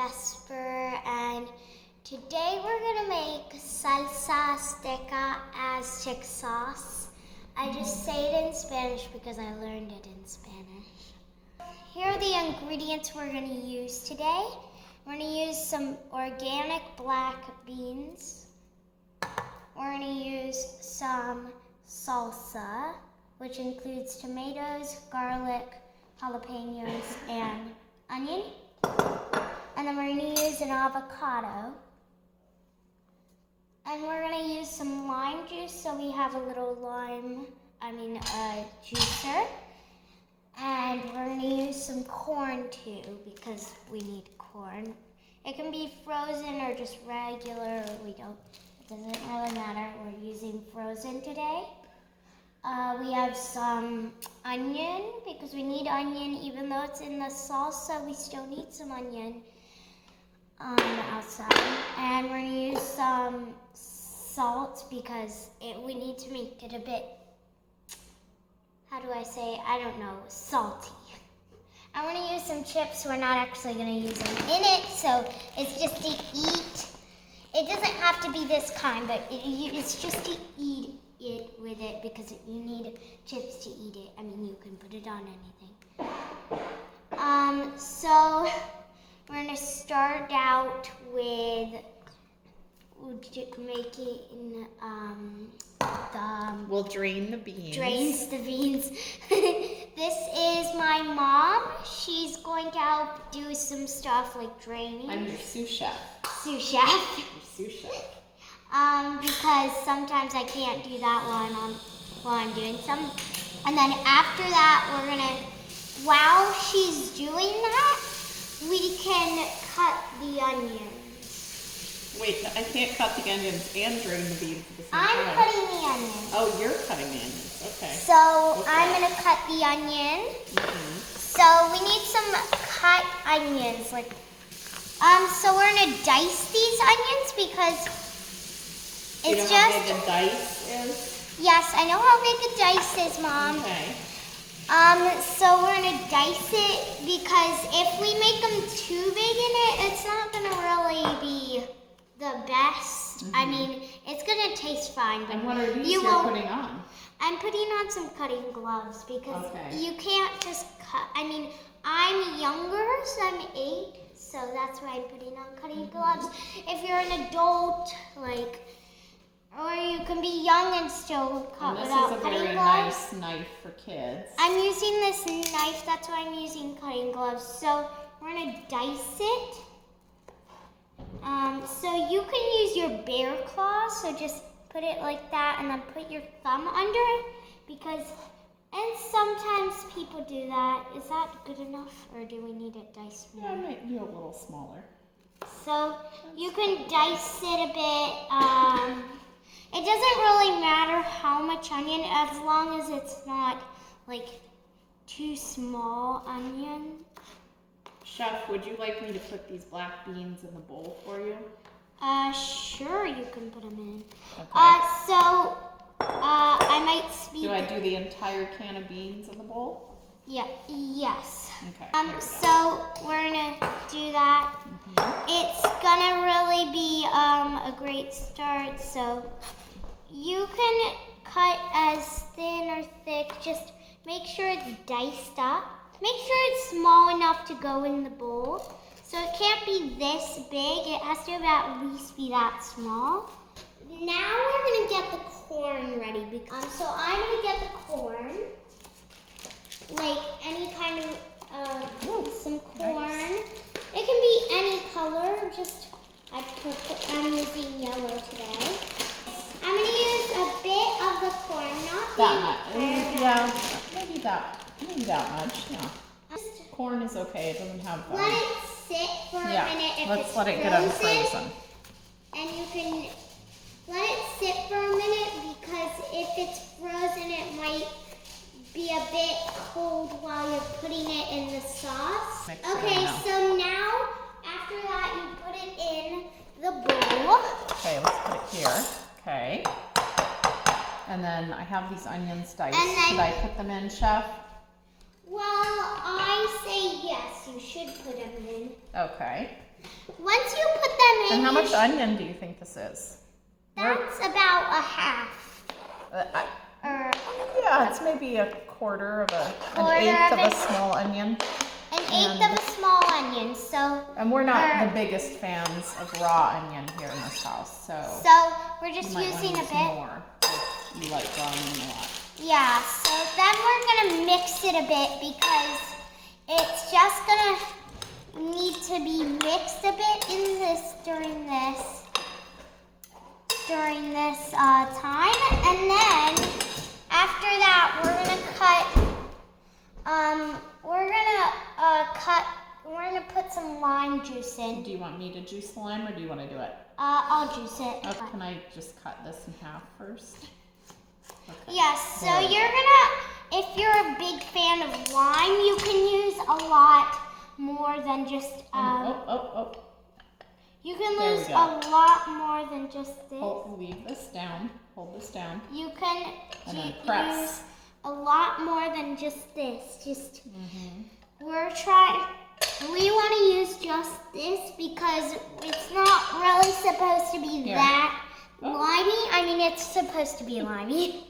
Vesper, and today we're gonna make Salsa Azteca Aztec sauce. I just say it in Spanish because I learned it in Spanish. Here are the ingredients we're gonna use today. We're gonna use some organic black beans. We're gonna use some salsa, which includes tomatoes, garlic, jalapenos, and onion. And then we're gonna use an avocado. And we're gonna use some lime juice, so we have a little juicer. And we're gonna use some corn too, because we need corn. It can be frozen or just regular, or we don't. It doesn't really matter. We're using frozen today. We have some onion, because we need onion. Even though it's in the salsa, we still need some onion on the outside. And we're gonna use some salt, because we need to make it a bit, salty. I'm gonna use some chips. We're not actually gonna use them in it, so it's just to eat. It doesn't have to be this kind, but it's just to eat it with it, because you need chips to eat it. I mean, you can put it on anything. So we're gonna start out with making We'll drain the beans. Drains the beans. This is my mom. She's going to help do some stuff like draining. I'm your sous chef. Sous chef. Your sous chef. Because sometimes I can't do that while I'm doing some. And then after that, we're gonna, while she's doing that, we can cut the onions. Wait, I can't cut the onions and drain the beans at the same time. I'm cutting the onions. Oh, you're cutting the onions. Okay. So I'm gonna cut the onion. Mm-hmm. So we need some cut onions, so we're gonna dice these onions because You know how big a dice is? Yes, I know how big a dice is, Mom. Okay. So we're gonna dice it because if we make them too big in it, it's not gonna really be the best. Mm-hmm. I mean, it's gonna taste fine, but And what are these you're putting on? I'm putting on some cutting gloves because Okay. you can't just cut. I mean, I'm younger, so I'm 8, so that's why I'm putting on cutting gloves. If you're an adult, or you can be young and still cut without cutting gloves. This is a very nice knife for kids. I'm using this knife, that's why I'm using cutting gloves. So we're gonna dice it. So you can use your bear claw, so just put it like that and then put your thumb under it, and sometimes people do that. Is that good enough, or do we need it diced more? Yeah, I might do a little smaller. So you can dice it a bit. It doesn't really matter how much onion, as long as it's not too small onion. Chef, would you like me to put these black beans in the bowl for you? Sure, you can put them in. Okay. I might speed. Do I do the entire can of beans in the bowl? Yeah. Yes. Okay. So we're gonna do that. Mm-hmm. It's gonna really be a great start. So you can cut as thin or thick. Just make sure it's diced up. Make sure it's small enough to go in the bowl. So it can't be this big. It has to at least be that small. Now we're gonna get the corn ready. So I'm gonna get the corn, any kind of some corn. Nice. It can be any color. I'm using yellow today. I'm gonna use a bit of the corn, not that much. Yeah, maybe that much. Yeah. Corn is okay. It doesn't have. Let it sit for a minute. If let's let it get unfrozen. And you can let it sit for a minute, because if it's frozen, it might be a bit cold while you're putting it in the sauce. Okay, so now after that, you put it in the bowl. Okay, let's put it here. Okay. And then I have these onions diced. Should I put them in, Chef? Well, I say yes, you should put them in. Okay. Once you put them in, And how much onion do you think this is? That's about a half. Yeah, it's maybe an eighth of a small onion. An eighth of a small onion. So. And we're not the biggest fans of raw onion here in this house, so. So we're just you might using use a bit more if you like raw onion a lot. Yeah, so then we're gonna mix it a bit because it's just gonna need to be mixed a bit in this during this time, and then after that we're gonna put some lime juice in. Do you want me to juice the lime or do you want to do it? I'll juice it. Oh, can I just cut this in half first? Okay. Yes, so if you're a big fan of lime, you can use a lot more than just, you can use a lot more than just this. Leave this down, hold this down. You can press. use a lot more than just this. We want to use just this because it's not really supposed to be that limey. I mean, it's supposed to be limey.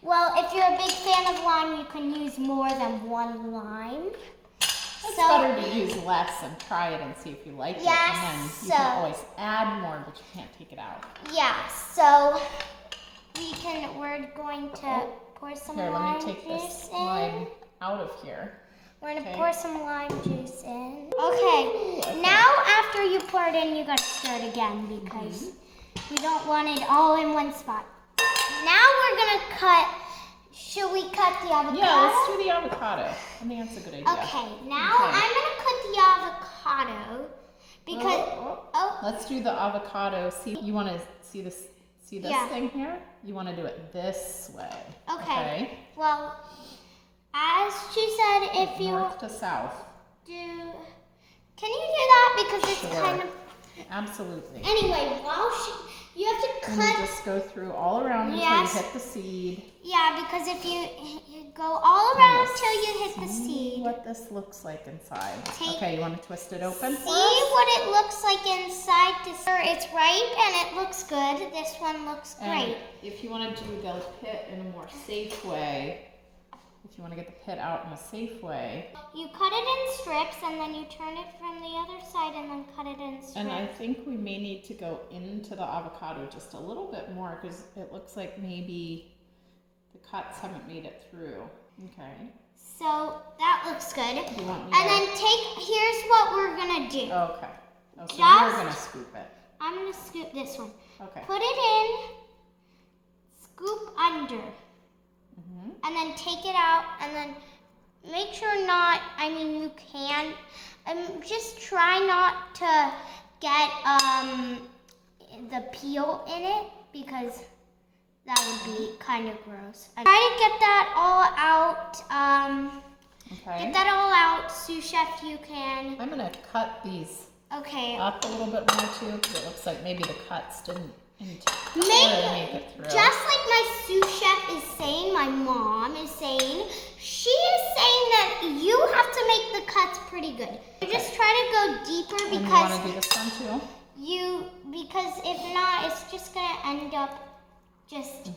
Well, if you're a big fan of lime, you can use more than one lime. It's better to use less and try it and see if you like it. And then you can always add more, but you can't take it out. Yeah, so we're going to pour some lime juice in. Here, let me take this lime out of here. We're going to pour some lime juice in. Okay, now after you pour it in, you got to stir it again because we don't want it all in one spot. Now we're going to should we cut the avocado? Yeah, let's do the avocado. I think that's a good idea. Okay, now I'm going to cut the avocado because, let's do the avocado. See, you want to see this thing here? You want to do it this way. Okay. Well, as she said, if you north to south. Can you do that because it's kind of absolutely. Anyway, you have to cut. And you just go through all around until you hit the seed. Yeah, because if you go all around until you hit the seed. See what this looks like inside. Okay, you want to twist it open? See what it looks like inside. It's ripe and it looks good. This one looks great. If you want to do the pit in a more safe way, if you want to get the pit out in a safe way. You cut it in strips and then you turn it from the other side and then cut it in strips. And I think we may need to go into the avocado just a little bit more because it looks like maybe the cuts haven't made it through. Okay. So that looks good. You want me here's what we're going to do. Okay. Oh, so you're going to scoop it. I'm going to scoop this one. Okay. Put it in, scoop under. And then take it out, and then make sure you can, just try not to get the peel in it because that would be kind of gross. Try to get that all out. Get that all out, sous chef, you can. I'm going to cut these up a little bit more too because it looks like maybe the cuts didn't make it through. Just like my sous chef is saying, my mom is saying, she is saying that you have to make the cuts pretty good. You just try to go deeper because you want to do this one too? Because if not, it's just going to end up just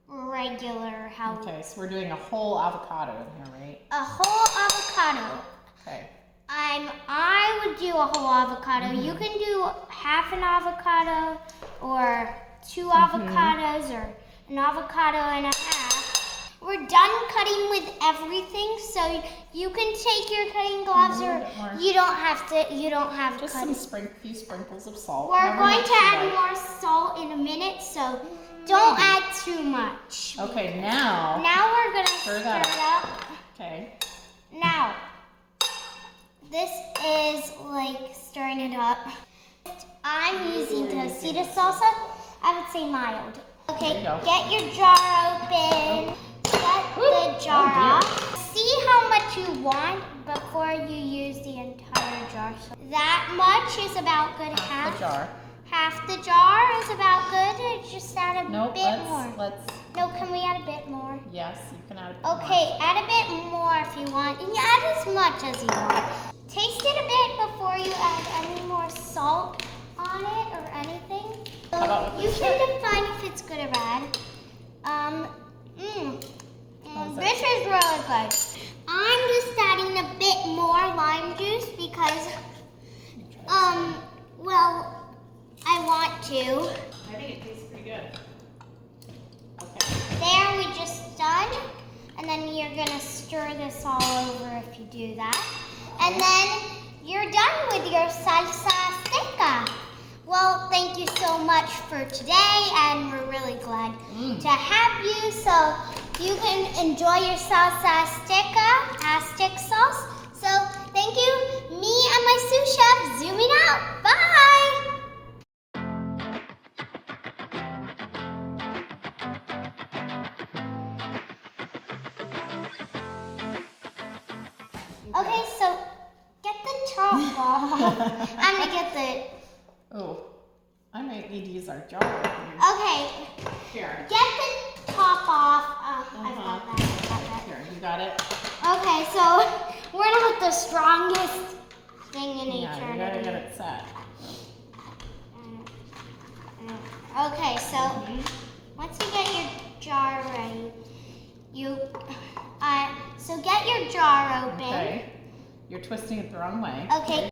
regular. Okay, so we're doing a whole avocado in here, right? A whole avocado. Okay. I would do a whole avocado. You can do half an avocado or 2 avocados or an avocado and a half. We're done cutting with everything, so you can take your cutting gloves or you don't have to. Just few sprinkles of salt. We're going to add more salt in a minute, so don't add too much. Okay, now we're going to stir it up. Okay. Now, this is like stirring it up. I'm using tostada salsa. I would say mild. Okay, get your jar open. Get the jar off. See how much you want before you use the entire jar. So that much is about good. Half the jar. Half the jar is about good. Just add add a Nope, bit more? let's, No, can we add a bit more? yes, you can add a bit Okay, add a bit more if you want. You can add as much as you want. Taste it a bit before you add any more salt on it or anything. How about with You this can one? define if it's good or bad. How's that? This is really good. I'm just adding a bit more lime juice because, well, I want to. I think it tastes pretty good. Okay. There, we just done. And then you're gonna stir this all over if you do that. And then you're done with your Salsa Azteca. Well, thank you so much for today, and we're really glad to have you. So you can enjoy your Salsa Aztec sauce. So thank you, me and my sous chef, zooming out. Bye! Okay, so get the top off. I'm gonna get the. Oh, I might need to use our jar opener. Okay, Here. get the top off. I got that. Here, you got it? Okay, so we're gonna put the strongest thing in Yeah, you gotta eternity. get it set. Okay, so once you get your jar ready, so get your jar open. Okay. You're twisting it the wrong way. Okay.